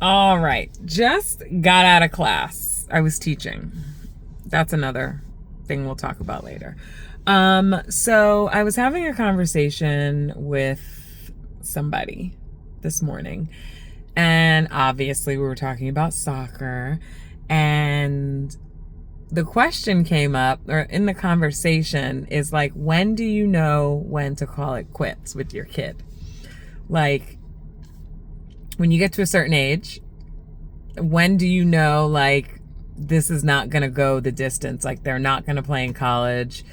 All right. Just got out of class. I was teaching. That's another thing we'll talk about later. So I was having a conversation with somebody this morning, and obviously we were talking about soccer, and the question came up, or in the conversation, is like, when do you know when to call it quits with your kid? Like, when you get to a certain age, when do you know, like, this is not going to go the distance? Like, they're not going to play in college.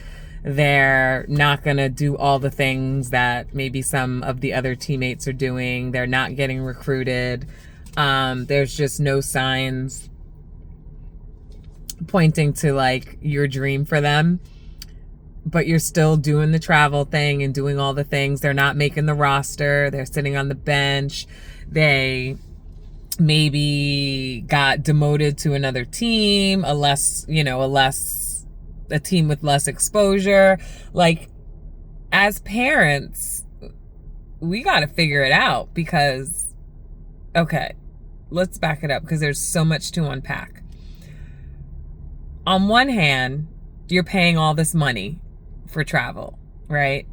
They're not going to do all the things that maybe some of the other teammates are doing. They're not getting recruited. There's just no signs pointing to, like, your dream for them. But you're still doing the travel thing and doing all the things. They're not making the roster. They're sitting on the bench. They maybe got demoted to another team, a team with less exposure. Like, as parents, we got to figure it out because, okay, let's back it up because there's so much to unpack. On one hand, you're paying all this money for travel, right?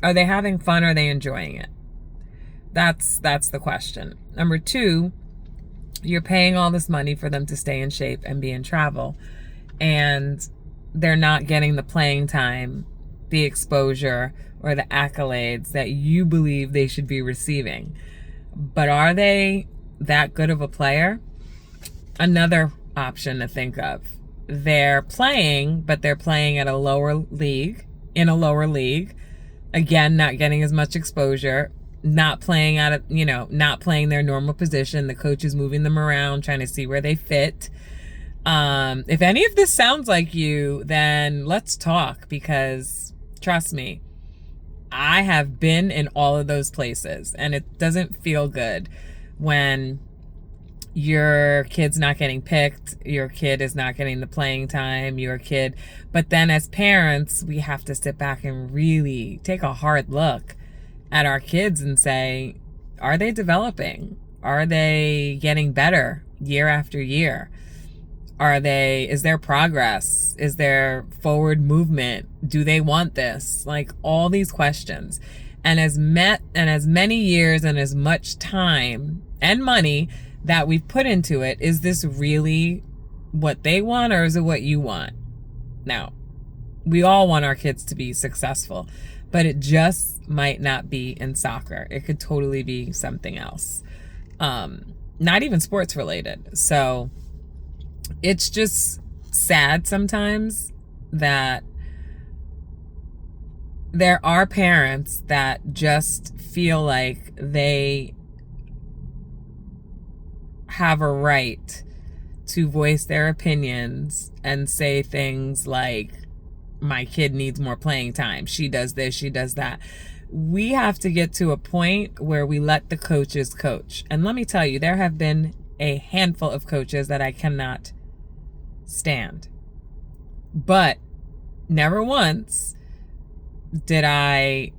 Are they having fun? Are they enjoying it? That's the question. Number two, you're paying all this money for them to stay in shape and be in travel, and they're not getting the playing time, the exposure, or the accolades that you believe they should be receiving. But are they that good of a player? Another option to think of. They're playing, but they're playing at a lower league, in a lower league. Again, not getting as much exposure, not playing not playing their normal position. The coach is moving them around, trying to see where they fit. If any of this sounds like you, then let's talk, because trust me, I have been in all of those places, and it doesn't feel good when your kid's not getting picked, your kid is not getting the playing time, but then as parents, we have to sit back and really take a hard look at our kids and say, are they developing? Are they getting better year after year? Is there progress? Is there forward movement? Do they want this? Like, all these questions. And as many years and as much time and money that we've put into it, is this really what they want, or is it what you want? Now, we all want our kids to be successful, but it just might not be in soccer. It could totally be something else. Not even sports related. So it's just sad sometimes that there are parents that just feel like they have a right to voice their opinions and say things like, my kid needs more playing time. She does this, she does that. We have to get to a point where we let the coaches coach. And let me tell you, there have been a handful of coaches that I cannot stand. But never once did I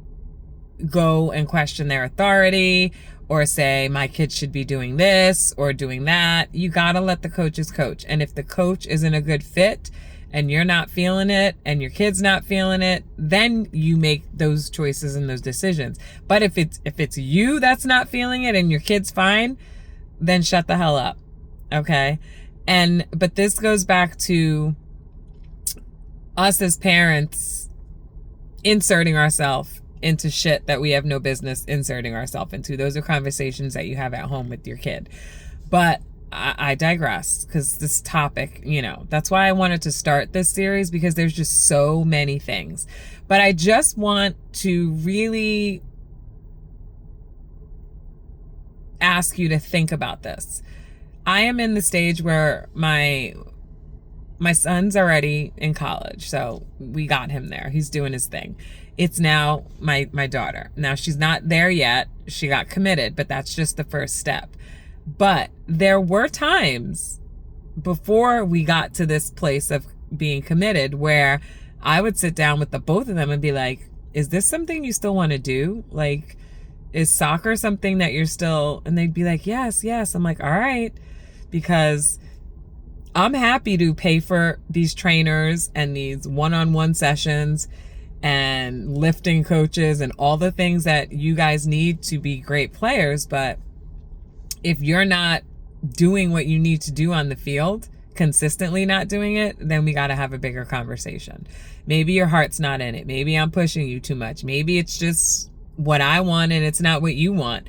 go and question their authority or say my kid should be doing this or doing that. You gotta let the coaches coach. And if the coach isn't a good fit and you're not feeling it and your kid's not feeling it, then you make those choices and those decisions. But if it's you that's not feeling it and your kid's fine, then shut the hell up. Okay? But this goes back to us as parents inserting ourselves into shit that we have no business inserting ourselves into. Those are conversations that you have at home with your kid. But I digress, because this topic, that's why I wanted to start this series, because there's just so many things. But I just want to really ask you to think about this. I am in the stage where my son's already in college, so we got him there. He's doing his thing. It's now my daughter. Now, she's not there yet. She got committed, but that's just the first step. But there were times before we got to this place of being committed where I would sit down with the both of them and be like, is this something you still want to do? Like, Is soccer something that you're still, and they'd be like, yes, yes. I'm like, all right, because I'm happy to pay for these trainers and these one-on-one sessions and lifting coaches and all the things that you guys need to be great players. But if you're not doing what you need to do on the field, consistently not doing it, then we got to have a bigger conversation. Maybe your heart's not in it. Maybe I'm pushing you too much. Maybe it's just what I want and it's not what you want.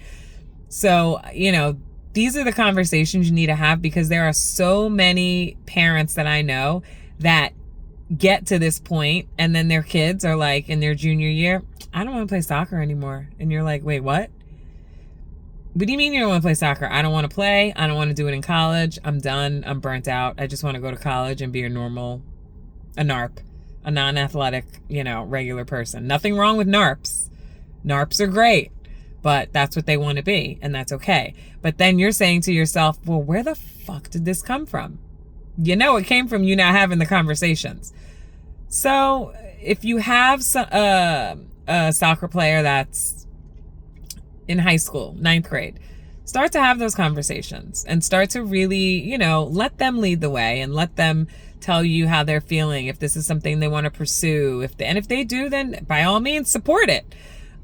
So, you know, these are the conversations you need to have, because there are so many parents that I know that get to this point and then their kids are like in their junior year, I don't want to play soccer anymore. And you're like, wait, what? What do you mean you don't want to play soccer? I don't want to play. I don't want to do it in college. I'm done. I'm burnt out. I just want to go to college and be a NARP, a non-athletic, you know, regular person. Nothing wrong with NARPs. NARPs are great, but that's what they want to be, and that's okay. But then you're saying to yourself, well, where the fuck did this come from? You know, it came from you not having the conversations. So if you have a soccer player that's in high school, 9th grade, start to have those conversations and start to really, you know, let them lead the way and let them tell you how they're feeling, if this is something they want to pursue. If they do, then by all means support it.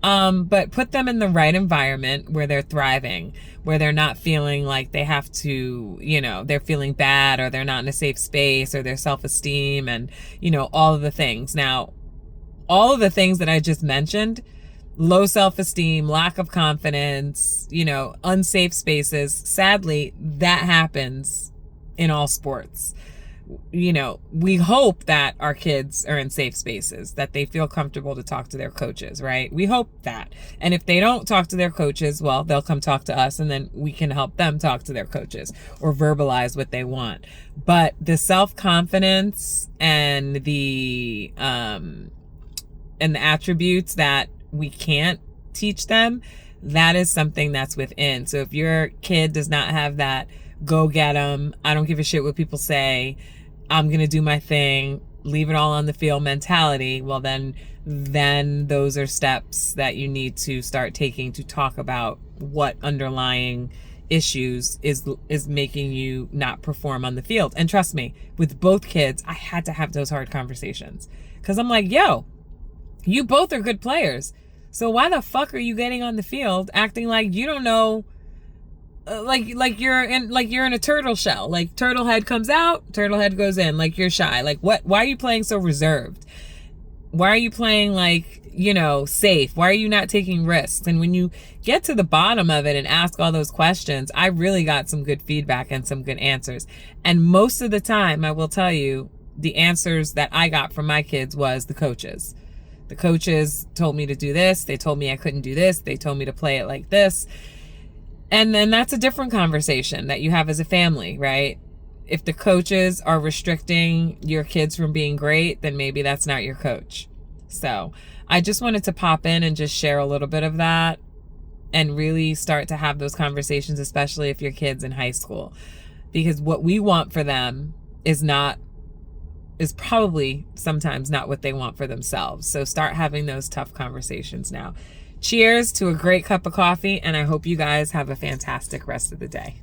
But put them in the right environment where they're thriving, where they're not feeling like they have to, you know, they're feeling bad, or they're not in a safe space, or their self-esteem, and, you know, all of the things. Now, all of the things that I just mentioned, low self-esteem, lack of confidence, you know, unsafe spaces, sadly, that happens in all sports. You know, we hope that our kids are in safe spaces, that they feel comfortable to talk to their coaches, right? We hope that. And if they don't talk to their coaches, well, they'll come talk to us, and then we can help them talk to their coaches or verbalize what they want. But the self-confidence and the attributes that we can't teach them, that is something that's within. So if your kid does not have that go get them, I don't give a shit what people say, I'm going to do my thing, leave it all on the field mentality, well, then those are steps that you need to start taking to talk about what underlying issues is making you not perform on the field. And trust me, with both kids, I had to have those hard conversations, because I'm like, yo, you both are good players. So why the fuck are you getting on the field acting like you don't know, like you're in a turtle shell, like turtle head comes out, turtle head goes in, like you're shy. Like why are you playing so reserved? Why are you playing like, you know, safe? Why are you not taking risks? And when you get to the bottom of it and ask all those questions, I really got some good feedback and some good answers. And most of the time, I will tell you, the answers that I got from my kids was the coaches. The coaches told me to do this. They told me I couldn't do this. They told me to play it like this. And then that's a different conversation that you have as a family, right? If the coaches are restricting your kids from being great, then maybe that's not your coach. So I just wanted to pop in and just share a little bit of that and really start to have those conversations, especially if your kid's in high school, because what we want for them is probably sometimes not what they want for themselves. So start having those tough conversations now. Cheers to a great cup of coffee, and I hope you guys have a fantastic rest of the day.